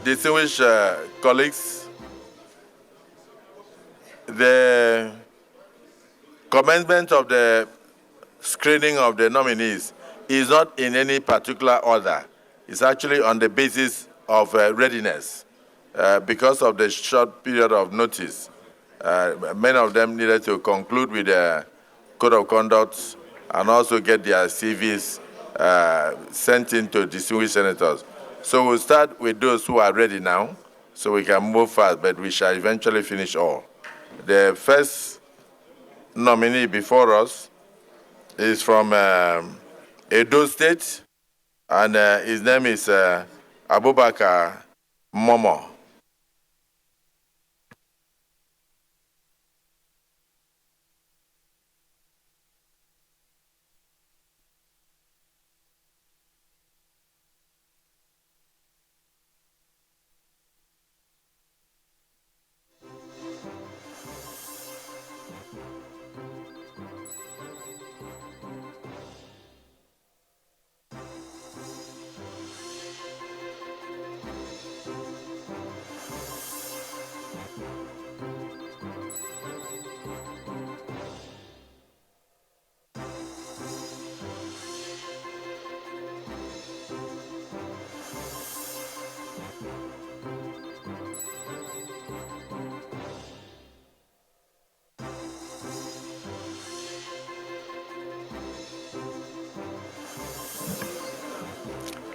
Distinguished colleagues, the commencement of the screening of the nominees is not in any particular order. It's actually on the basis of readiness. Because of the short period of notice, many of them needed to conclude with the code of conduct and also get their CVs sent in to distinguished senators. So we'll start with those who are ready now, so we can move fast, but we shall eventually finish all. The first nominee before us is from Edo State, and his name is Abubakar Momoh.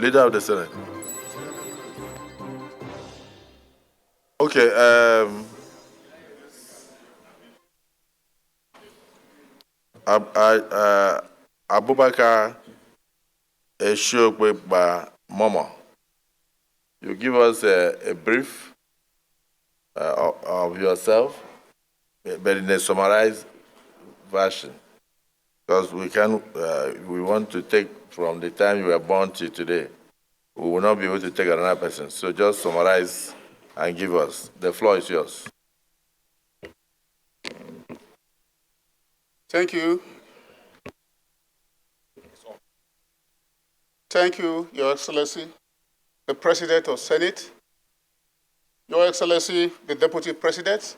Leader of the Senate. Okay. Abubakar Eshokwe Momoh, you give us a brief of yourself, but in a summarized version, because we want to take from the time you were born till today. We will not be able to take another person. So just summarize and give us. The floor is yours. Thank you. Thank you, Your Excellency, the President of Senate, Your Excellency, the Deputy President,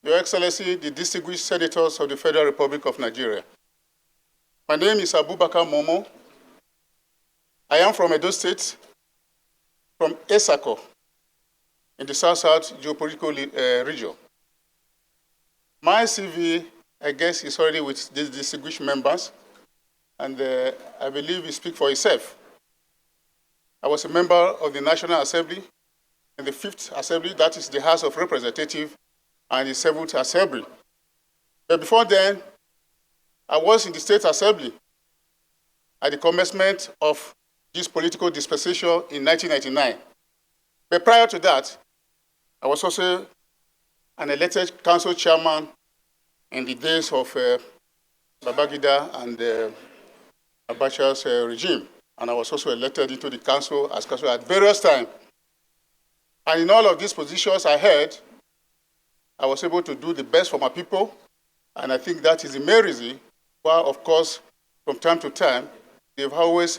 Your Excellency, the distinguished senators of the Federal Republic of Nigeria. My name is Abubakar Momoh. I am from Edo State, from Esako, in the South-South geopolitical region. My CV, I guess, is already with these distinguished members, and I believe it speaks for itself. I was a member of the National Assembly in the 5th Assembly, that is the House of Representatives, and the 7th Assembly. But before then, I was in the State Assembly at the commencement of this political dispensation in 1999. But prior to that, I was also an elected council chairman in the days of Babangida and Abacha's regime. And I was also elected into the council as council at various times. And in all of these positions I held, I was able to do the best for my people. And I think that is the main reason why, of course, from time to time, they've always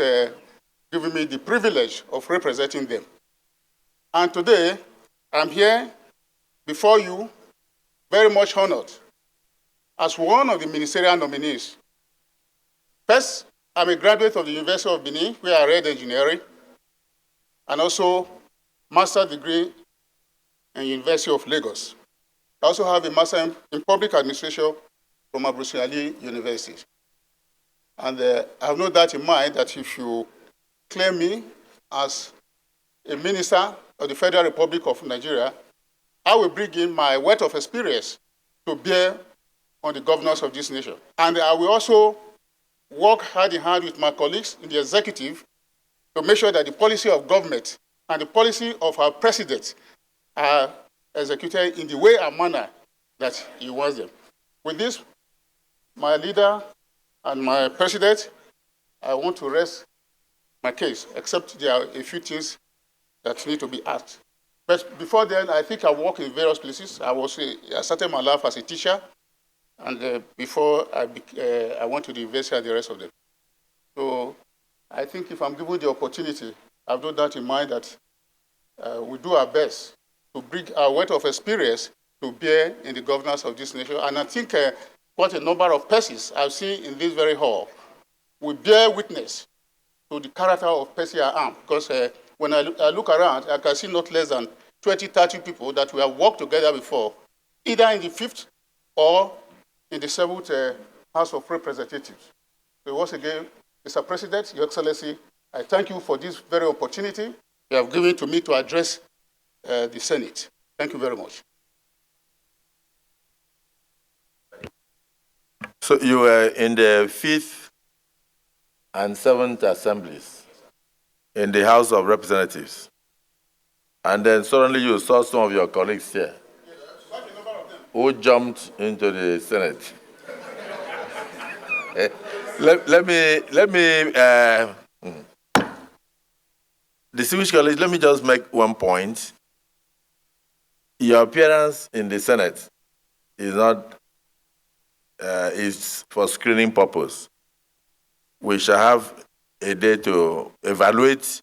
given me the privilege of representing them. And today, I'm here before you, very much honored, as one of the ministerial nominees. First, I'm a graduate of the University of Benin, where I read engineering, and also master's degree in University of Lagos. I also have a master in public administration from Abubakar University. And I have no doubt in mind that if you claim me as a minister of the Federal Republic of Nigeria, I will bring in my wealth of experience to bear on the governance of this nation. And I will also work hand in hand with my colleagues in the executive to make sure that the policy of government and the policy of our president are executed in the way and manner that he wants them. With this, my leader and my president, I want to rest my case, except there are a few things that need to be asked. But before then, I think I worked in various places. I started my life as a teacher, and before I went to the university and the rest of them. So I think if I'm given the opportunity, I've no doubt in mind that we do our best to bring our weight of experience to bear in the governance of this nation. And I think quite a number of persons I've seen in this very hall will bear witness to the character of person I am. Because when I look around, I can see not less than 20, 30 people that we have worked together before, either in the 5th or in the 7th House of Representatives. So once again, Mr. President, Your Excellency, I thank you for this very opportunity you have given to me to address the Senate. Thank you very much. So you were in the 5th and 7th assemblies in the House of Representatives. And then suddenly you saw some of your colleagues here who jumped into the Senate. Distinguished colleagues, let me just make one point. Your appearance in the Senate is not is for screening purpose. We shall have a day to evaluate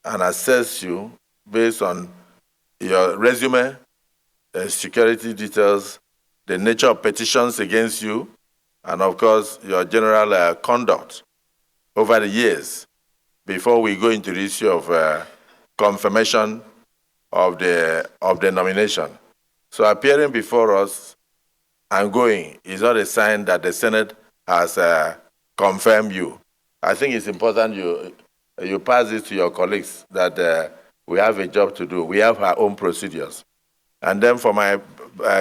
and assess you based on your resume, security details, the nature of petitions against you, and of course, your general conduct over the years before we go into the issue of confirmation of the nomination. So appearing before us and going is not a sign that the Senate has confirmed you. I think it's important you pass it to your colleagues that we have a job to do. We have our own procedures. And then for my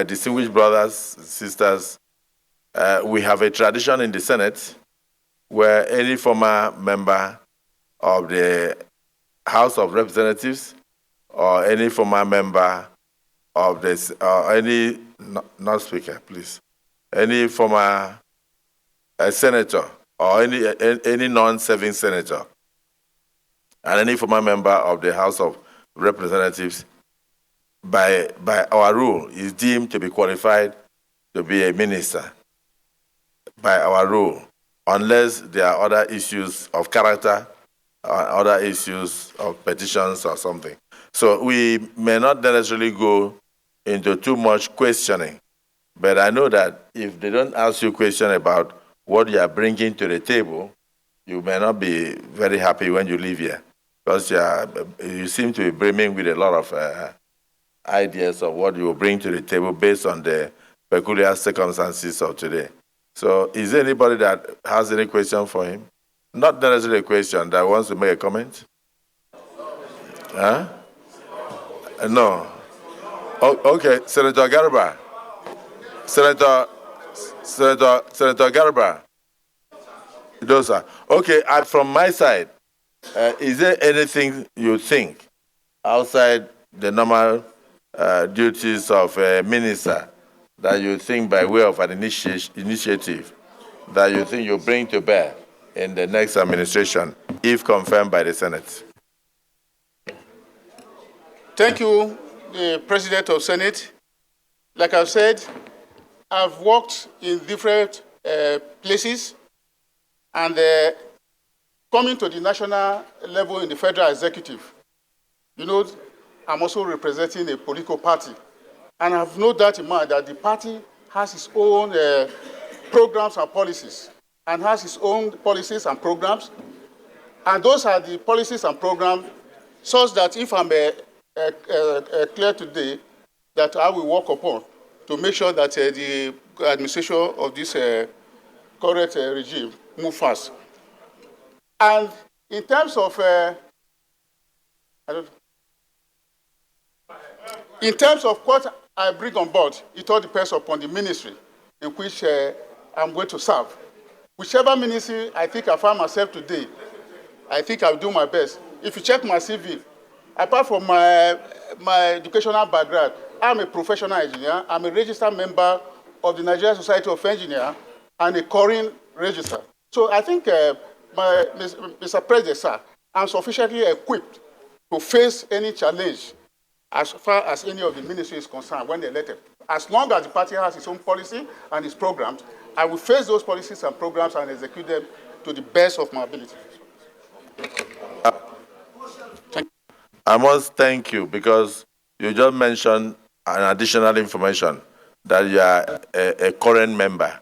distinguished brothers, sisters, we have a tradition in the Senate where any former member of the House of Representatives or any former member of this, not speaker, please, any former senator or any non-serving senator and any former member of the House of Representatives by our rule is deemed to be qualified to be a minister by our rule, unless there are other issues of character or other issues of petitions or something. So we may not necessarily go into too much questioning, but I know that if they don't ask you a question about what you are bringing to the table, you may not be very happy when you leave here, because you seem to be brimming with a lot of ideas of what you will bring to the table based on the peculiar circumstances of today. So is there anybody that has any question for him? Not necessarily a question, that wants to make a comment? Huh? No. Oh, okay, Senator Garba. Senator Garba. Dosa. Okay, from my side, is there anything you think outside the normal duties of a minister that you think by way of an initiative that you think you bring to bear in the next administration, if confirmed by the Senate? Thank you, the President of Senate. Like I've said, I've worked in different places, and coming to the national level in the federal executive, you know, I'm also representing a political party. And I have no doubt in mind that the party has its own programs and policies, and has its own policies and programs. And those are the policies and programs such that if I'm clear today, that I will work upon to make sure that the administration of this current regime move fast. And in terms of what I bring on board, it all depends upon the ministry in which I'm going to serve. Whichever ministry I think I find myself today, I think I'll do my best. If you check my CV, apart from my educational background, I'm a professional engineer. I'm a registered member of the Nigerian Society of Engineers and a Korean register. So I think, Mr. President, sir, I'm sufficiently equipped to face any challenge as far as any of the ministry is concerned when they're elected. As long as the party has its own policy and its programs, I will face those policies and programs and execute them to the best of my ability. I must thank you because you just mentioned an additional information that you are a current member,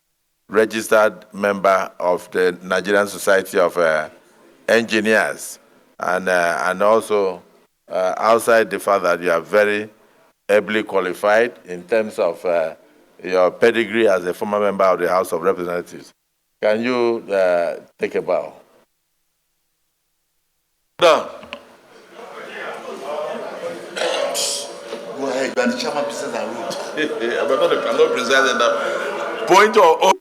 registered member of the Nigerian Society of Engineers, and also outside the fact that you are very ably qualified in terms of your pedigree as a former member of the House of Representatives. Can you take a bow? Done. Go ahead, you are the chairman, business and road. I'm not presiding that. Point or